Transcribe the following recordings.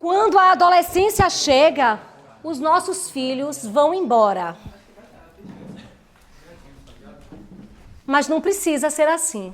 Quando a adolescência chega, os nossos filhos vão embora. Mas não precisa ser assim.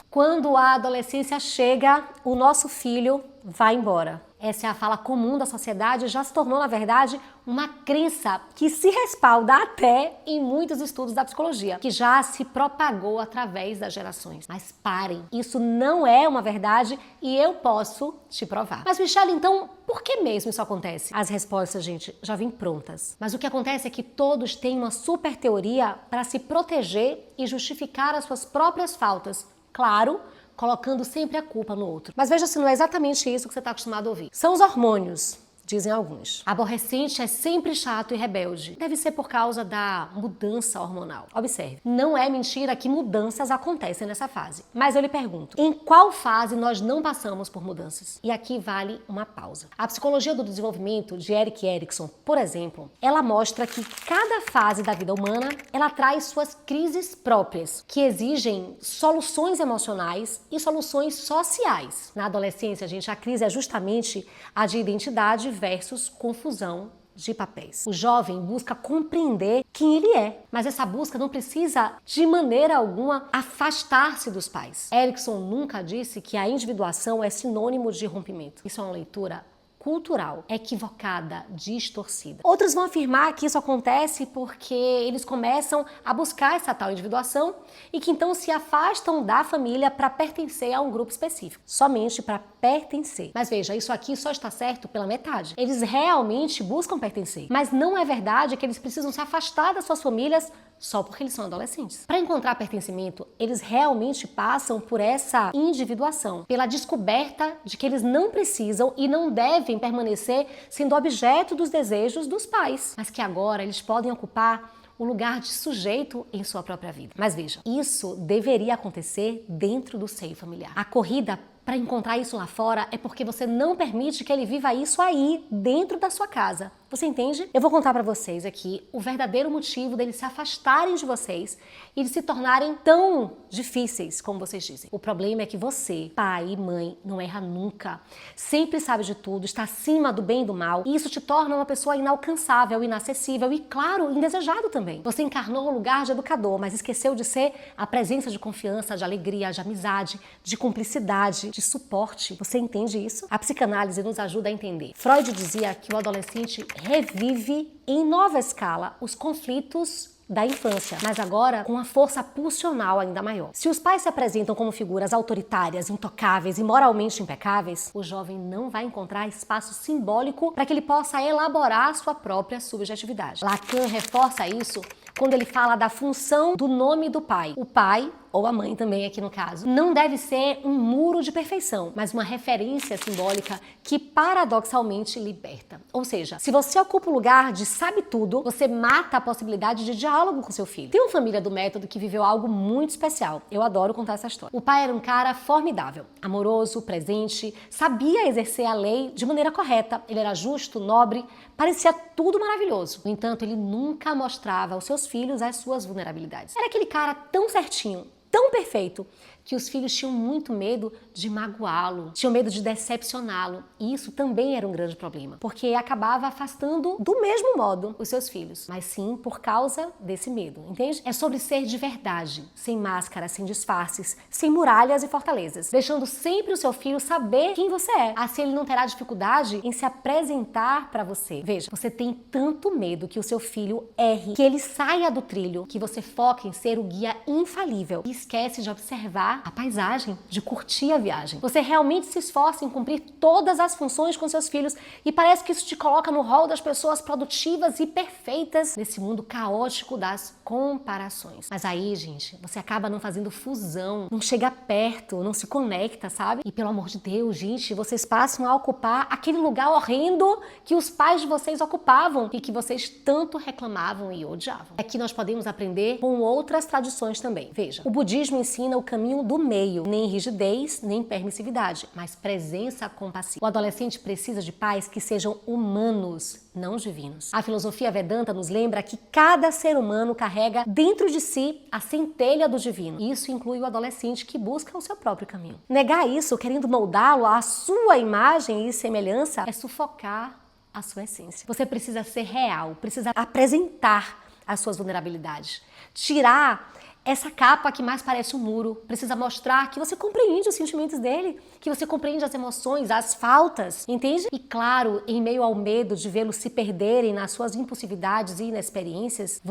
Quando a adolescência chega, o nosso filho vai embora. Essa é a fala comum da sociedade e já se tornou, na verdade, uma crença que se respalda até em muitos estudos da psicologia, que já se propagou através das gerações. Mas parem, isso não é uma verdade e eu posso te provar. Mas, Michelle, então, por que mesmo isso acontece? As respostas, gente, já vêm prontas. Mas o que acontece é que todos têm uma super teoria para se proteger e justificar as suas próprias faltas. Claro, colocando sempre a culpa no outro. Mas veja se não é exatamente isso que você está acostumado a ouvir. São os hormônios, dizem alguns. Adolescente é sempre chato e rebelde. Deve ser por causa da mudança hormonal. Observe, não é mentira que mudanças acontecem nessa fase. Mas eu lhe pergunto, em qual fase nós não passamos por mudanças? E aqui vale uma pausa. A psicologia do desenvolvimento de Erik Erikson, por exemplo, ela mostra que cada fase da vida humana, ela traz suas crises próprias, que exigem soluções emocionais e soluções sociais. Na adolescência, gente, a crise é justamente a de identidade versus confusão de papéis. O jovem busca compreender quem ele é, mas essa busca não precisa, de maneira alguma, afastar-se dos pais. Erikson nunca disse que a individuação é sinônimo de rompimento. Isso é uma leitura cultural, equivocada, distorcida. Outros vão afirmar que isso acontece porque eles começam a buscar essa tal individuação e que então se afastam da família para pertencer a um grupo específico, somente para pertencer. Mas veja, isso aqui só está certo pela metade. Eles realmente buscam pertencer, mas não é verdade que eles precisam se afastar das suas famílias só porque eles são adolescentes. Para encontrar pertencimento, eles realmente passam por essa individuação, pela descoberta de que eles não precisam e não devem permanecer sendo objeto dos desejos dos pais, mas que agora eles podem ocupar o lugar de sujeito em sua própria vida. Mas veja, isso deveria acontecer dentro do seio familiar. A corrida para encontrar isso lá fora é porque você não permite que ele viva isso aí, dentro da sua casa. Você entende? Eu vou contar para vocês aqui o verdadeiro motivo deles se afastarem de vocês e de se tornarem tão difíceis como vocês dizem. O problema é que você, pai e mãe, não erra nunca. Sempre sabe de tudo, está acima do bem e do mal. E isso te torna uma pessoa inalcançável, inacessível e, claro, indesejado também. Você encarnou o lugar de educador, mas esqueceu de ser a presença de confiança, de alegria, de amizade, de cumplicidade, de suporte. Você entende isso? A psicanálise nos ajuda a entender. Freud dizia que o adolescente revive em nova escala os conflitos da infância, mas agora com uma força pulsional ainda maior. Se os pais se apresentam como figuras autoritárias, intocáveis e moralmente impecáveis, o jovem não vai encontrar espaço simbólico para que ele possa elaborar sua própria subjetividade. Lacan reforça isso quando ele fala da função do nome do pai. O pai, ou a mãe também aqui no caso, não deve ser um muro de perfeição, mas uma referência simbólica que paradoxalmente liberta. Ou seja, se você ocupa o lugar de sabe tudo, você mata a possibilidade de diálogo com seu filho. Tem uma família do método que viveu algo muito especial. Eu adoro contar essa história. O pai era um cara formidável, amoroso, presente, sabia exercer a lei de maneira correta. Ele era justo, nobre, parecia tudo maravilhoso. No entanto, ele nunca mostrava aos seus filhos as suas vulnerabilidades. Era aquele cara tão certinho, tão perfeito, que os filhos tinham muito medo de magoá-lo, tinham medo de decepcioná-lo. E isso também era um grande problema, porque acabava afastando do mesmo modo os seus filhos, mas sim por causa desse medo, entende? É sobre ser de verdade, sem máscara, sem disfarces, sem muralhas e fortalezas, deixando sempre o seu filho saber quem você é. Assim ele não terá dificuldade em se apresentar para você. Veja, você tem tanto medo que o seu filho erre, que ele saia do trilho, que você foca em ser o guia infalível e esquece de observar a paisagem, de curtir a viagem. Você realmente se esforça em cumprir todas as funções com seus filhos e parece que isso te coloca no rol das pessoas produtivas e perfeitas nesse mundo caótico das comparações. Mas aí, gente, você acaba não fazendo fusão, não chega perto, não se conecta, sabe? E pelo amor de Deus, gente, vocês passam a ocupar aquele lugar horrendo que os pais de vocês ocupavam e que vocês tanto reclamavam e odiavam. Aqui nós podemos aprender com outras tradições também. Veja, o budismo ensina o caminho não do meio, nem rigidez, nem permissividade, mas presença compassiva. O adolescente precisa de pais que sejam humanos, não divinos. A filosofia Vedanta nos lembra que cada ser humano carrega dentro de si a centelha do divino. Isso inclui o adolescente que busca o seu próprio caminho. Negar isso, querendo moldá-lo à sua imagem e semelhança, é sufocar a sua essência. Você precisa ser real, precisa apresentar as suas vulnerabilidades. Tirar essa capa que mais parece um muro, precisa mostrar que você compreende os sentimentos dele, que você compreende as emoções, as faltas, entende? E claro, em meio ao medo de vê-los se perderem nas suas impulsividades e inexperiências,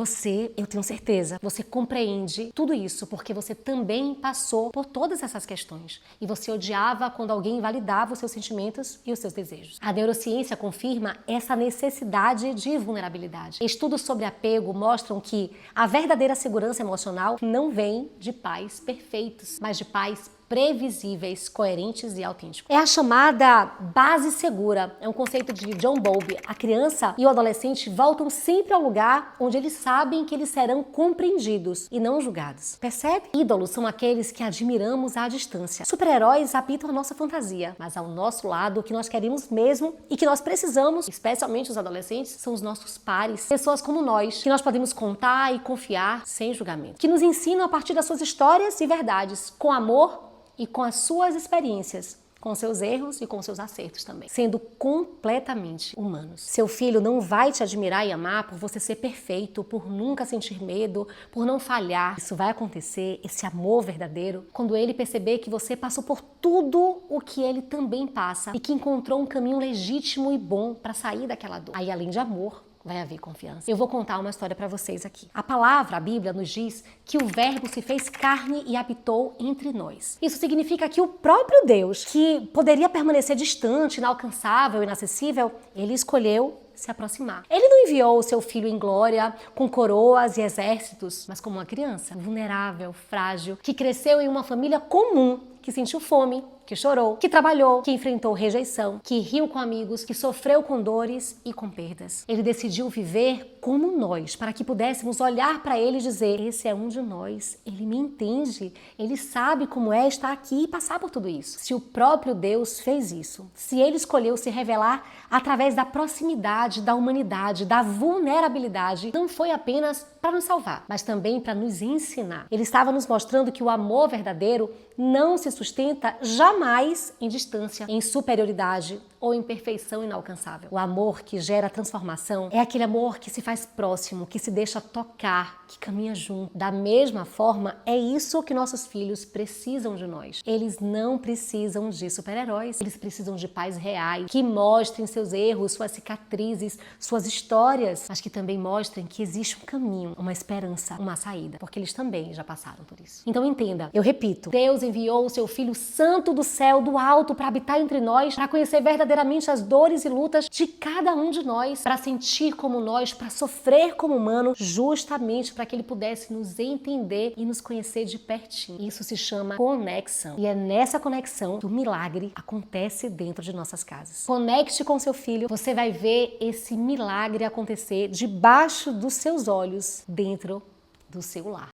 eu tenho certeza, você compreende tudo isso porque você também passou por todas essas questões e você odiava quando alguém invalidava os seus sentimentos e os seus desejos. A neurociência confirma essa necessidade de vulnerabilidade. Estudos sobre apego mostram que a verdadeira segurança emocional não vem de pais perfeitos, mas de pais previsíveis, coerentes e autênticos. É a chamada base segura, é um conceito de John Bowlby. A criança e o adolescente voltam sempre ao lugar onde eles sabem que eles serão compreendidos e não julgados. Percebe? Ídolos são aqueles que admiramos à distância. Super-heróis habitam a nossa fantasia, mas ao nosso lado, o que nós queremos mesmo e que nós precisamos, especialmente os adolescentes, são os nossos pares, pessoas como nós, que nós podemos contar e confiar sem julgamento, que nos ensinam a partir das suas histórias e verdades, com amor e com as suas experiências, com seus erros e com seus acertos também, sendo completamente humanos. Seu filho não vai te admirar e amar por você ser perfeito, por nunca sentir medo, por não falhar. Isso vai acontecer, esse amor verdadeiro, quando ele perceber que você passou por tudo o que ele também passa e que encontrou um caminho legítimo e bom para sair daquela dor. Aí, além de amor, vai haver confiança. Eu vou contar uma história para vocês aqui. A palavra, a Bíblia, nos diz que o Verbo se fez carne e habitou entre nós. Isso significa que o próprio Deus, que poderia permanecer distante, inalcançável, inacessível, ele escolheu se aproximar. Ele não enviou o seu filho em glória, com coroas e exércitos, mas como uma criança, vulnerável, frágil, que cresceu em uma família comum, que sentiu fome, que chorou, que trabalhou, que enfrentou rejeição, que riu com amigos, que sofreu com dores e com perdas. Ele decidiu viver como nós, para que pudéssemos olhar para ele e dizer: esse é um de nós, ele me entende, ele sabe como é estar aqui e passar por tudo isso. Se o próprio Deus fez isso, se ele escolheu se revelar através da proximidade, da humanidade, da vulnerabilidade, não foi apenas para nos salvar, mas também para nos ensinar. Ele estava nos mostrando que o amor verdadeiro não se sustenta jamais em distância, em superioridade ou em perfeição inalcançável. O amor que gera transformação é aquele amor que se faz próximo, que se deixa tocar, que caminha junto. Da mesma forma, é isso que nossos filhos precisam de nós. Eles não precisam de super-heróis, eles precisam de pais reais, que mostrem seus erros, suas cicatrizes, suas histórias, mas que também mostrem que existe um caminho, uma esperança, uma saída, porque eles também já passaram por isso. Então entenda, eu repito, Deus enviou o seu Filho Santo do céu, do alto, para habitar entre nós, para conhecer verdadeiramente as dores e lutas de cada um de nós, para sentir como nós, para sofrer como humano, justamente para que ele pudesse nos entender e nos conhecer de pertinho. Isso se chama conexão. E é nessa conexão que o milagre acontece dentro de nossas casas. Conecte com seu filho, você vai ver esse milagre acontecer debaixo dos seus olhos, dentro do seu lar.